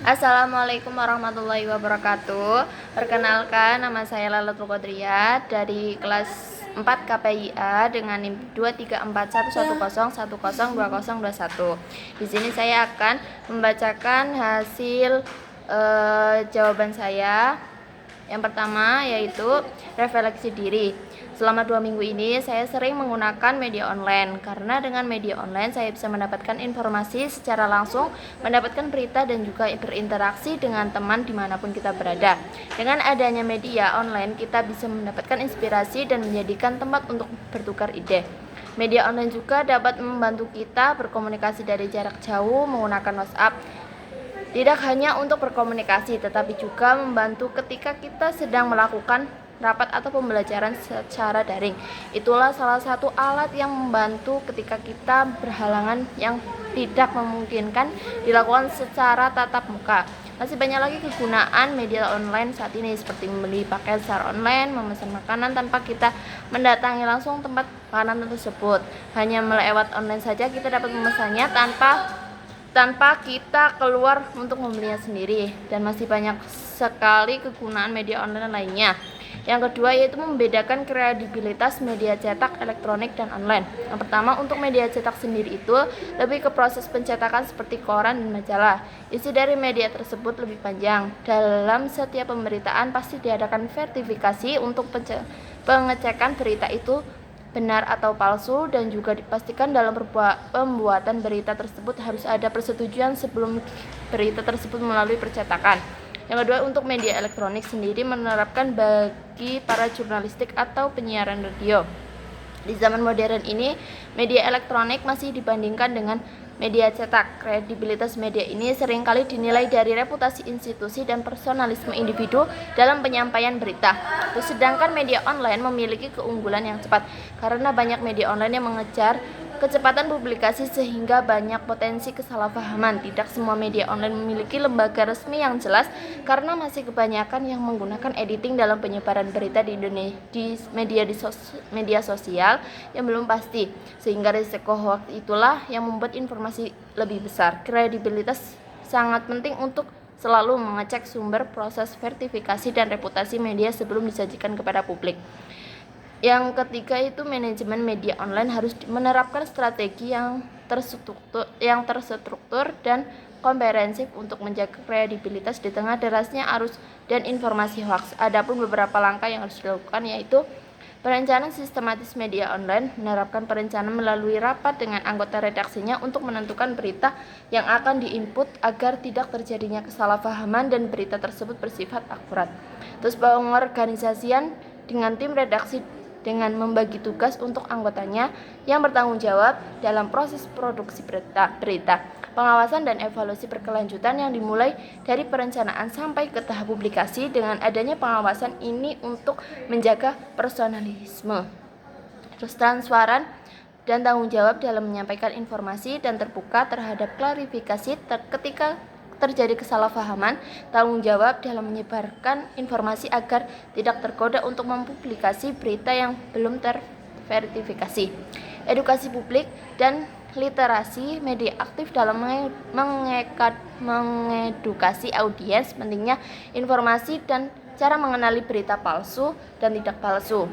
Assalamualaikum warahmatullahi wabarakatuh. Perkenalkan, nama saya Lalatul Qadriyat dari kelas 4 KPIA dengan NIM 23411010201. Di sini saya akan membacakan hasil jawaban saya. Yang pertama yaitu refleksi diri. Selama 2 minggu ini saya sering menggunakan media online karena dengan media online saya bisa mendapatkan informasi secara langsung, mendapatkan berita dan juga berinteraksi dengan teman dimanapun kita berada. Dengan adanya media online kita bisa mendapatkan inspirasi dan menjadikan tempat untuk bertukar ide. Media online juga dapat membantu kita berkomunikasi dari jarak jauh menggunakan WhatsApp. Tidak hanya untuk berkomunikasi, tetapi juga membantu ketika kita sedang melakukan rapat atau pembelajaran secara daring. Itulah salah satu alat yang membantu ketika kita berhalangan yang tidak memungkinkan dilakukan secara tatap muka. Masih banyak lagi kegunaan media online saat ini, seperti membeli pakaian secara online, memesan makanan tanpa kita mendatangi langsung tempat makanan tersebut. Hanya melewat online saja kita dapat memesannya tanpa kita keluar untuk membelinya sendiri, dan masih banyak sekali kegunaan media online lainnya. Yang kedua yaitu membedakan kredibilitas media cetak, elektronik, dan online. Yang pertama, untuk media cetak sendiri itu lebih ke proses pencetakan seperti koran dan majalah. Isi dari media tersebut lebih panjang. Dalam setiap pemberitaan pasti diadakan verifikasi untuk pengecekan berita itu benar atau palsu, dan juga dipastikan dalam pembuatan berita tersebut harus ada persetujuan sebelum berita tersebut melalui percetakan. Yang kedua, untuk media elektronik sendiri menerapkan bagi para jurnalistik atau penyiaran radio. Di zaman modern ini, media elektronik masih dibandingkan dengan media cetak. Kredibilitas media ini seringkali dinilai dari reputasi institusi dan personalisme individu dalam penyampaian berita. Sedangkan media online memiliki keunggulan yang cepat karena banyak media online yang mengejar kecepatan publikasi sehingga banyak potensi kesalahpahaman. Tidak semua media online memiliki lembaga resmi yang jelas karena masih kebanyakan yang menggunakan editing dalam penyebaran berita di media sosial yang belum pasti, sehingga risiko hoax itulah yang membuat informasi lebih besar. Kredibilitas sangat penting untuk selalu mengecek sumber, proses verifikasi, dan reputasi media sebelum disajikan kepada publik. Yang ketiga itu manajemen media online harus menerapkan strategi yang terstruktur dan komprehensif untuk menjaga kredibilitas di tengah derasnya arus dan informasi hoax. Adapun beberapa langkah yang harus dilakukan yaitu perencanaan sistematis media online, menerapkan perencanaan melalui rapat dengan anggota redaksinya untuk menentukan berita yang akan diinput agar tidak terjadinya kesalahpahaman dan berita tersebut bersifat akurat. Terus pengorganisasian dengan tim redaksi dengan membagi tugas untuk anggotanya yang bertanggung jawab dalam proses produksi berita, pengawasan dan evaluasi berkelanjutan yang dimulai dari perencanaan sampai ke tahap publikasi. Dengan adanya pengawasan ini untuk menjaga personalisme, terus transparan dan tanggung jawab dalam menyampaikan informasi dan terbuka terhadap klarifikasi ketika terjadi kesalahpahaman, tanggung jawab dalam menyebarkan informasi agar tidak tergoda untuk mempublikasi berita yang belum terverifikasi. Edukasi publik dan literasi media aktif dalam mengedukasi audiens pentingnya informasi dan cara mengenali berita palsu dan tidak palsu.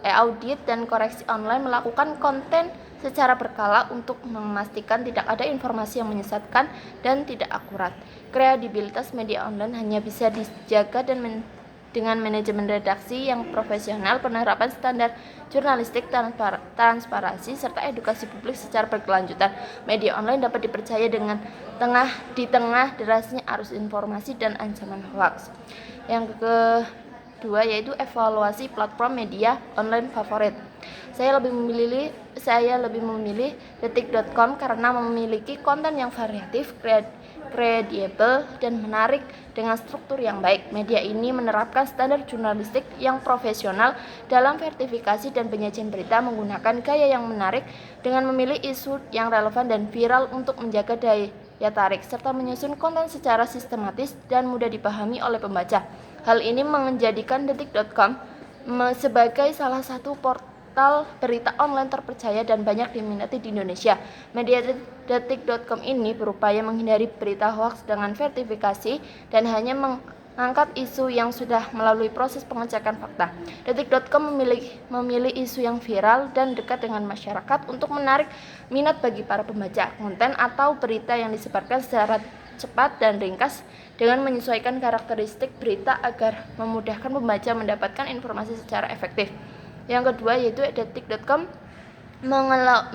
Audit dan koreksi online, melakukan konten secara berkala untuk memastikan tidak ada informasi yang menyesatkan dan tidak akurat. Kredibilitas media online hanya bisa dijaga dengan manajemen redaksi yang profesional, penerapan standar jurnalistik, transparansi, serta edukasi publik secara berkelanjutan. Media online dapat dipercaya di tengah derasnya arus informasi dan ancaman hoax. Yang kedua yaitu evaluasi platform media online favorit. Saya lebih memilih detik.com karena memiliki konten yang variatif, kredibel, dan menarik dengan struktur yang baik. Media ini menerapkan standar jurnalistik yang profesional dalam verifikasi dan penyajian berita, menggunakan gaya yang menarik dengan memilih isu yang relevan dan viral untuk menjaga daya tarik, serta menyusun konten secara sistematis dan mudah dipahami oleh pembaca. Hal ini menjadikan detik.com sebagai salah satu portal berita online terpercaya dan banyak diminati di Indonesia. Mediadetik.com ini berupaya menghindari berita hoaks dengan verifikasi dan hanya mengangkat isu yang sudah melalui proses pengecekan fakta. Detik.com memilih isu yang viral dan dekat dengan masyarakat untuk menarik minat bagi para pembaca. Konten atau berita yang disebarkan secara cepat dan ringkas dengan menyesuaikan karakteristik berita agar memudahkan pembaca mendapatkan informasi secara efektif. Yang kedua yaitu detik.com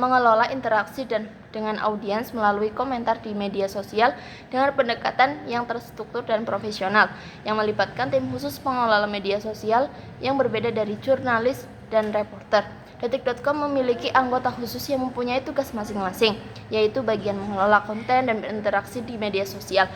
mengelola interaksi dengan audiens melalui komentar di media sosial dengan pendekatan yang terstruktur dan profesional yang melibatkan tim khusus pengelola media sosial yang berbeda dari jurnalis dan reporter. Detik.com memiliki anggota khusus yang mempunyai tugas masing-masing, yaitu bagian mengelola konten dan berinteraksi di media sosial.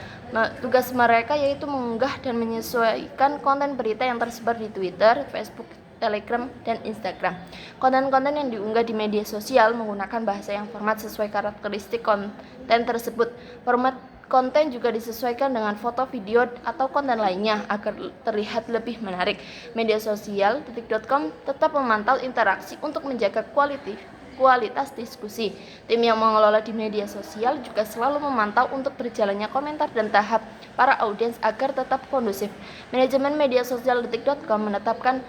Tugas mereka yaitu mengunggah dan menyesuaikan konten berita yang tersebar di Twitter, Facebook, Telegram, dan Instagram. Konten-konten yang diunggah di media sosial menggunakan bahasa yang format sesuai karakteristik konten tersebut. Format konten juga disesuaikan dengan foto, video, atau konten lainnya agar terlihat lebih menarik. Media sosial detik.com tetap memantau interaksi untuk menjaga kualitas diskusi. Tim yang mengelola di media sosial juga selalu memantau untuk berjalannya komentar dan tahap para audiens agar tetap kondusif. Manajemen media sosial detik.com menetapkan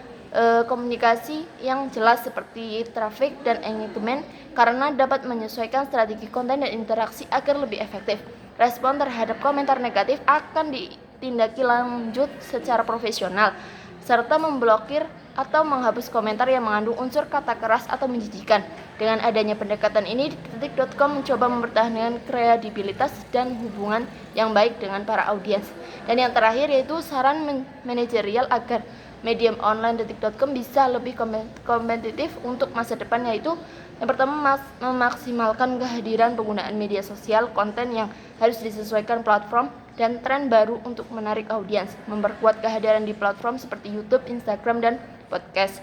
komunikasi yang jelas seperti traffic dan engagement karena dapat menyesuaikan strategi konten dan interaksi agar lebih efektif. Respon terhadap komentar negatif akan ditindaki lanjut secara profesional serta memblokir atau menghapus komentar yang mengandung unsur kata keras atau menjijikan. Dengan adanya pendekatan ini, detik.com mencoba mempertahankan kredibilitas dan hubungan yang baik dengan para audiens. Dan yang terakhir yaitu saran manajerial agar medium online detik.com bisa lebih kompetitif untuk masa depan, yaitu yang pertama memaksimalkan kehadiran penggunaan media sosial, konten yang harus disesuaikan platform dan tren baru untuk menarik audiens, memperkuat kehadiran di platform seperti YouTube, Instagram, dan podcast.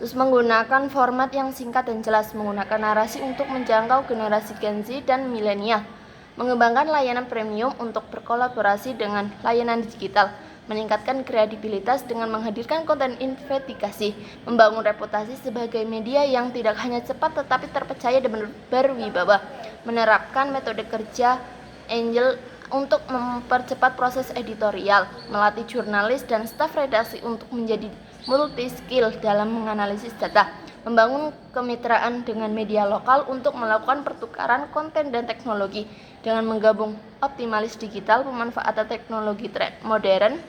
Terus menggunakan format yang singkat dan jelas, menggunakan narasi untuk menjangkau generasi Gen Z dan milenial, mengembangkan layanan premium untuk berkolaborasi dengan layanan digital, meningkatkan kredibilitas dengan menghadirkan konten investigasi, membangun reputasi sebagai media yang tidak hanya cepat tetapi terpercaya dan berwibawa, menerapkan metode kerja Angel untuk mempercepat proses editorial, melatih jurnalis dan staf redaksi untuk menjadi multi skill dalam menganalisis data, membangun kemitraan dengan media lokal untuk melakukan pertukaran konten dan teknologi dengan menggabung optimalis digital, pemanfaatan teknologi modern,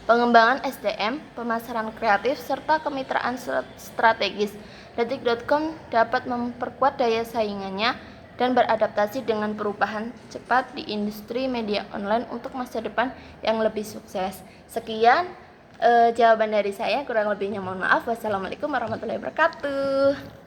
pengembangan SDM, pemasaran kreatif, serta kemitraan strategis. Detik.com dapat memperkuat daya saingannya dan beradaptasi dengan perubahan cepat di industri media online untuk masa depan yang lebih sukses. Sekian jawaban dari saya, kurang lebihnya mohon maaf. Wassalamualaikum warahmatullahi wabarakatuh.